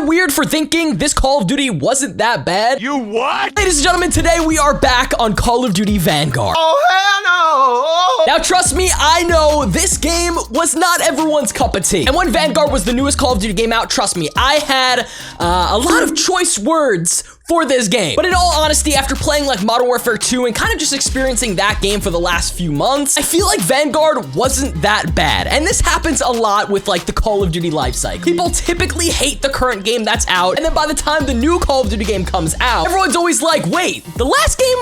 weird for thinking this Call of Duty wasn't that bad? You what? Ladies and gentlemen, today we are back on Call of Duty Vanguard. Oh, hell no! Now, trust me, I know this game was not everyone's cup of tea. And when Vanguard was the newest Call of Duty game out, trust me, I had a lot of choice words for this game. But in all honesty, after playing like Modern Warfare 2 and kind of just experiencing that game for the last few months, I feel like Vanguard wasn't that bad. And this happens a lot with like the Call of Duty life cycle. People typically hate the current game that's out, and then by the time the new Call of Duty game comes out, everyone's always like, wait, the last game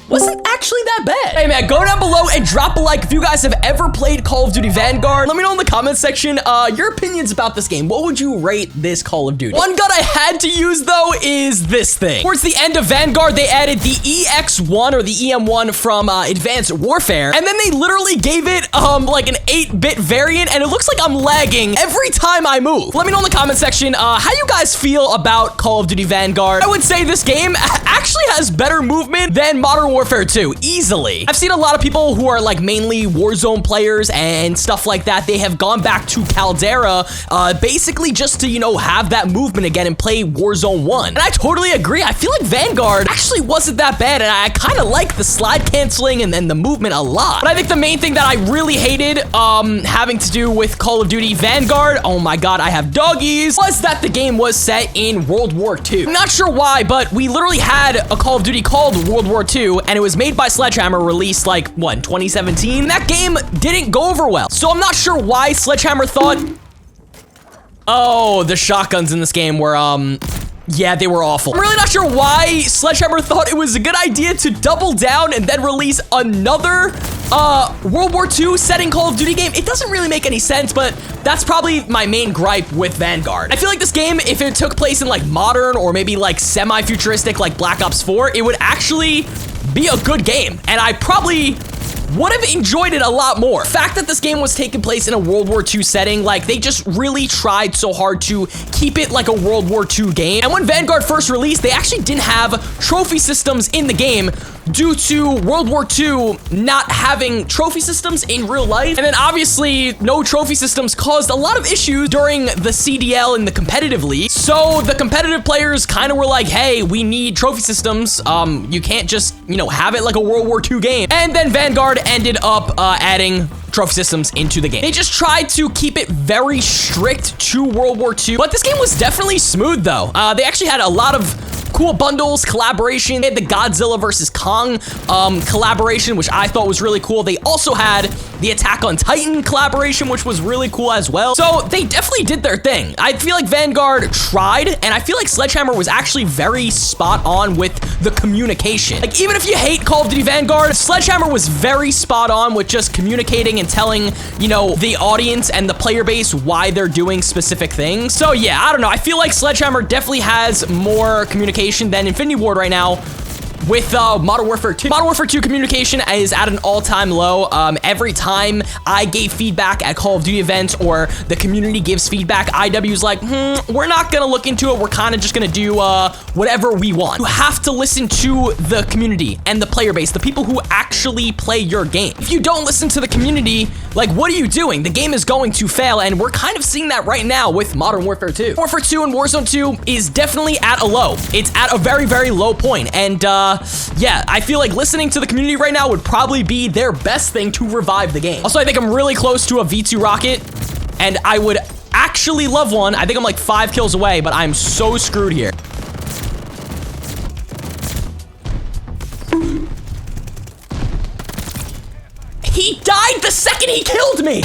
wasn't actually that bad. Hey man, go down below and drop a like if you guys have ever played Call of Duty Vanguard. Let me know in the comments section your opinions about this game. What would you rate this Call of Duty? One gun I had to use though is this thing. Towards the end of Vanguard, they added the EX1 or the EM1 from Advanced Warfare, and then they literally gave it like an 8-bit variant, and it looks like I'm lagging every time I move. Let me know in the comment section how you guys feel about Call of Duty Vanguard. I would say this game actually has better movement than Modern Warfare 2, easily. I've seen a lot of people who are like mainly Warzone players and stuff like that. They have gone back to Caldera basically just to, you know, have that movement again and play Warzone 1. And I totally agree. I feel like Vanguard actually wasn't that bad, and I kind of like the slide canceling and then the movement a lot. But I think the main thing that I really hated having to do with Call of Duty Vanguard, oh my god, I have doggies, was that the game was set in World War II. I'm not sure why, but we literally had a Call of Duty called World War II, and it was made by Sledgehammer, released like, what, 2017? That game didn't go over well. So I'm not sure why Sledgehammer thought, oh, the shotguns in this game were, yeah, they were awful. I'm really not sure why Sledgehammer thought it was a good idea to double down and then release another World War II setting Call of Duty game. It doesn't really make any sense, but that's probably my main gripe with Vanguard. I feel like this game, if it took place in like modern or maybe like semi-futuristic like Black Ops 4, it would actually be a good game, and I probably would have enjoyed it a lot more. The fact that this game was taking place in a World War II setting, like they just really tried so hard to keep it like a World War II game. And when Vanguard first released, they actually didn't have trophy systems in the game due to World War II not having trophy systems in real life. And then obviously no trophy systems caused a lot of issues during the CDL in the competitive league. So the competitive players kind of were like, hey, we need trophy systems. You can't just, you know, have it like a World War II game. And then Vanguard ended up adding trophy systems into the game. They just tried to keep it very strict to World War II, but this game was definitely smooth though. They actually had a lot of cool bundles, collaboration. They had the Godzilla versus Kong collaboration, which I thought was really cool. They also had the Attack on Titan collaboration, which was really cool as well. So they definitely did their thing. I feel like Vanguard tried, and I feel like Sledgehammer was actually very spot on with the communication. Like, even if you hate Call of Duty Vanguard, Sledgehammer was very spot on with just communicating and telling, you know, the audience and the player base why they're doing specific things. So yeah, I don't know. I feel like Sledgehammer definitely has more communication than Infinity Ward right now with Modern Warfare 2. Modern Warfare 2 communication is at an all-time low. Every time I gave feedback at Call of Duty events or the community gives feedback, IW's like, we're not gonna look into it. We're kind of just gonna do whatever we want. You have to listen to the community and the player base, the people who actually play your game. If you don't listen to the community, like, what are you doing? The game is going to fail, and we're kind of seeing that right now with Modern Warfare 2. Warfare 2 and Warzone 2 is definitely at a low. It's at a very, very low point, and yeah, I feel like listening to the community right now would probably be their best thing to revive the game. Also, I think I'm really close to a V2 rocket, and I would actually love one. I think I'm like 5 kills away, but I'm so screwed here. He died the second he killed me!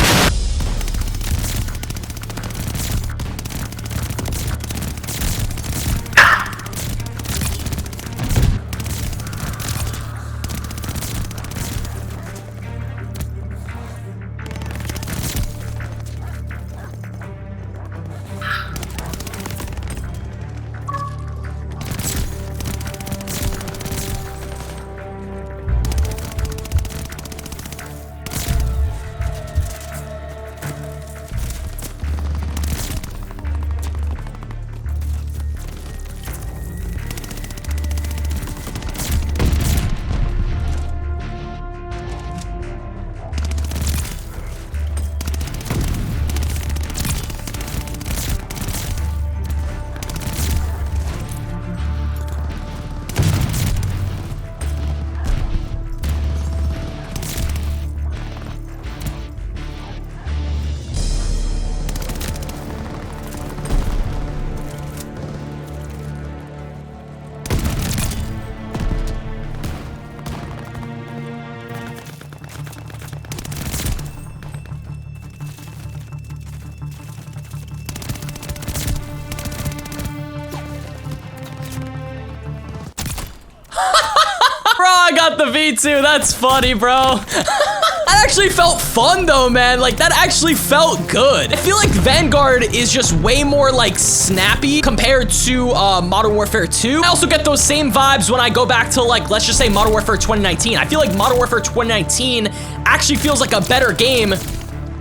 got the V2. That's funny, bro. That actually felt fun though, man. Like that actually felt good. I feel like Vanguard is just way more like snappy compared to Modern Warfare 2. I also get those same vibes when I go back to like, let's just say Modern Warfare 2019. I feel like Modern Warfare 2019 actually feels like a better game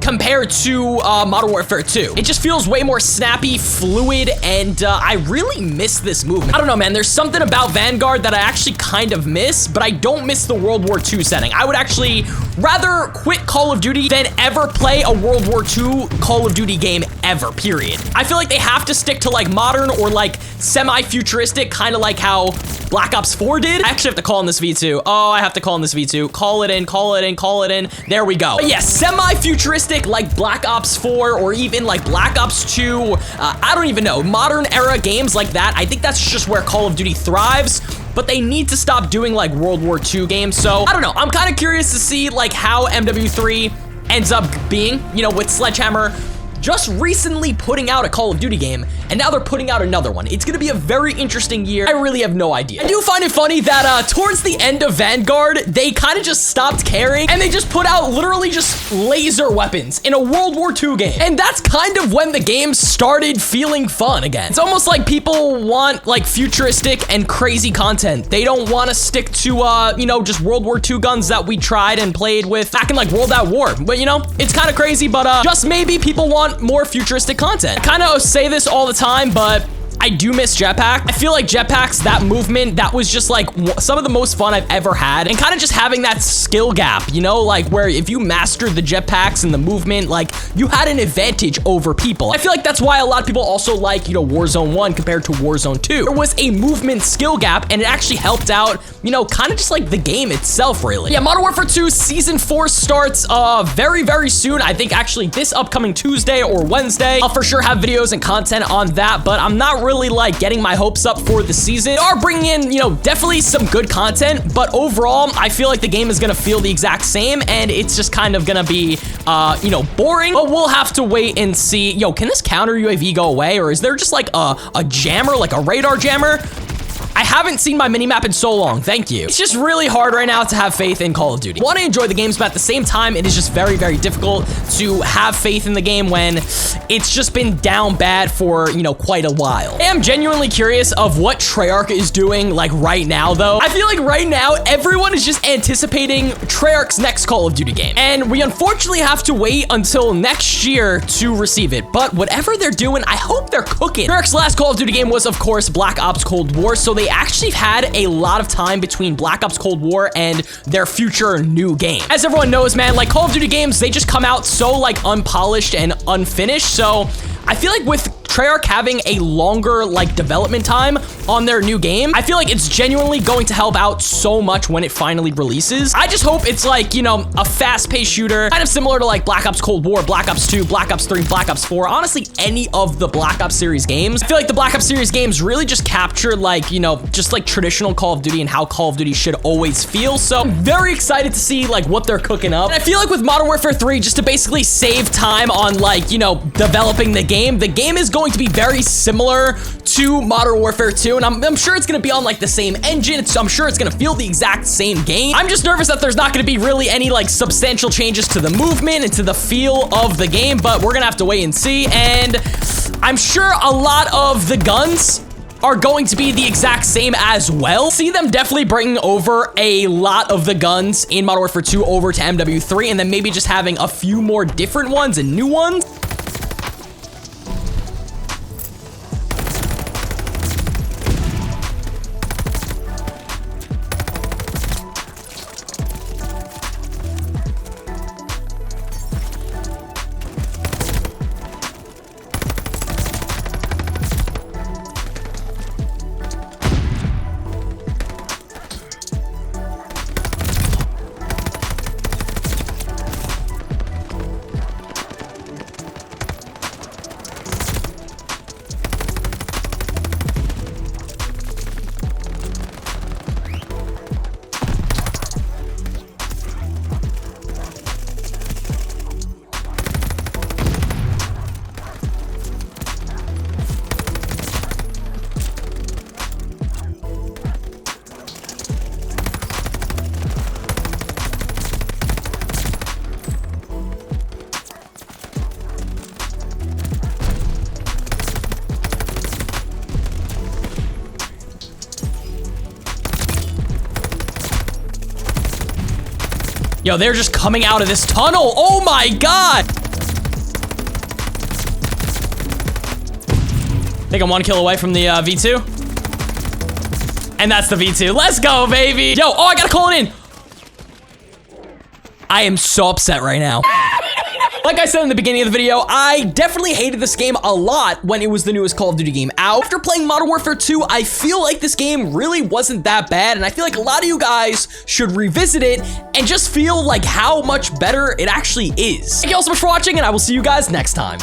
compared to Modern Warfare 2. It just feels way more snappy, fluid, and I really miss this movement. I don't know, man. There's something about Vanguard that I actually kind of miss, but I don't miss the World War II setting. I would actually rather quit Call of Duty than ever play a World War II Call of Duty game ever, period. I feel like they have to stick to like modern or like semi-futuristic, kind of like how Black Ops 4 did. I actually have to call in this V2. Oh, I have to call in this V2. Call it in, call it in, call it in. There we go. But yeah, semi-futuristic like Black Ops 4 or even like Black Ops 2. I don't even know. Modern era games like that. I think that's just where Call of Duty thrives. But they need to stop doing like World War II games. So I don't know. I'm kind of curious to see like how MW3 ends up being, you know, with Sledgehammer just recently putting out a Call of Duty game, and now they're putting out another one. It's gonna be a very interesting year. I really have no idea. I do find it funny that towards the end of Vanguard, they kind of just stopped caring, and they just put out literally just laser weapons in a World War II game. And that's kind of when the game started feeling fun again. It's almost like people want like futuristic and crazy content. They don't want to stick to, you know, just World War II guns that we tried and played with back in like World at War. But you know, it's kind of crazy, but just maybe people want more futuristic content. I kind of say this all the time, but I do miss jetpack. I feel like jetpacks, that movement, that was just like some of the most fun I've ever had, and kind of just having that skill gap, you know, like where if you mastered the jetpacks and the movement, like you had an advantage over people. I feel like that's why a lot of people also like, you know, Warzone 1 compared to Warzone 2. There was a movement skill gap, and it actually helped out, you know, kind of just like the game itself, really. Yeah, Modern Warfare 2 Season 4 starts very, very soon. I think actually this upcoming Tuesday or Wednesday. I'll for sure have videos and content on that, but I'm not really like getting my hopes up for the season. They are bringing in, you know, definitely some good content, but overall, I feel like the game is gonna feel the exact same, and it's just kind of gonna be, you know, boring, but we'll have to wait and see. Yo, can this counter UAV go away, or is there just like a jammer, like a radar jammer? I haven't seen my minimap in so long, thank you. It's just really hard right now to have faith in Call of Duty. I want to enjoy the games, but at the same time, it is just very, very difficult to have faith in the game when it's just been down bad for, you know, quite a while. I am genuinely curious of what Treyarch is doing, like, right now, though. I feel like right now, everyone is just anticipating Treyarch's next Call of Duty game, and we unfortunately have to wait until next year to receive it, but whatever they're doing, I hope they're cooking. Treyarch's last Call of Duty game was, of course, Black Ops Cold War, so they actually had a lot of time between Black Ops Cold War and their future new game. As everyone knows, man, like Call of Duty games, they just come out so like unpolished and unfinished. So I feel like with Treyarch having a longer like development time on their new game, I feel like it's genuinely going to help out so much when it finally releases. I just hope it's like, you know, a fast-paced shooter, kind of similar to like Black Ops Cold War, Black Ops 2, Black Ops 3, Black Ops 4, honestly, any of the Black Ops series games. I feel like the Black Ops series games really just capture like, you know, just like traditional Call of Duty and how Call of Duty should always feel. So I'm very excited to see like what they're cooking up. And I feel like with Modern Warfare 3, just to basically save time on like, you know, developing the game is going to be very similar to Modern Warfare 2, and I'm sure it's going to be on like the same engine. I'm sure it's going to feel the exact same game. I'm just nervous that there's not going to be really any like substantial changes to the movement and to the feel of the game, but we're going to have to wait and see. And I'm sure a lot of the guns are going to be the exact same as well. See them definitely bringing over a lot of the guns in Modern Warfare 2 over to MW3, and then maybe just having a few more different ones and new ones. Yo, they're just coming out of this tunnel. Oh my God. I think I'm 1 kill away from the V2. And that's the V2. Let's go, baby. Yo, oh, I gotta call it in. I am so upset right now. Like I said in the beginning of the video, I definitely hated this game a lot when it was the newest Call of Duty game out. After playing Modern Warfare 2, I feel like this game really wasn't that bad, and I feel like a lot of you guys should revisit it and just feel like how much better it actually is. Thank you all so much for watching, and I will see you guys next time.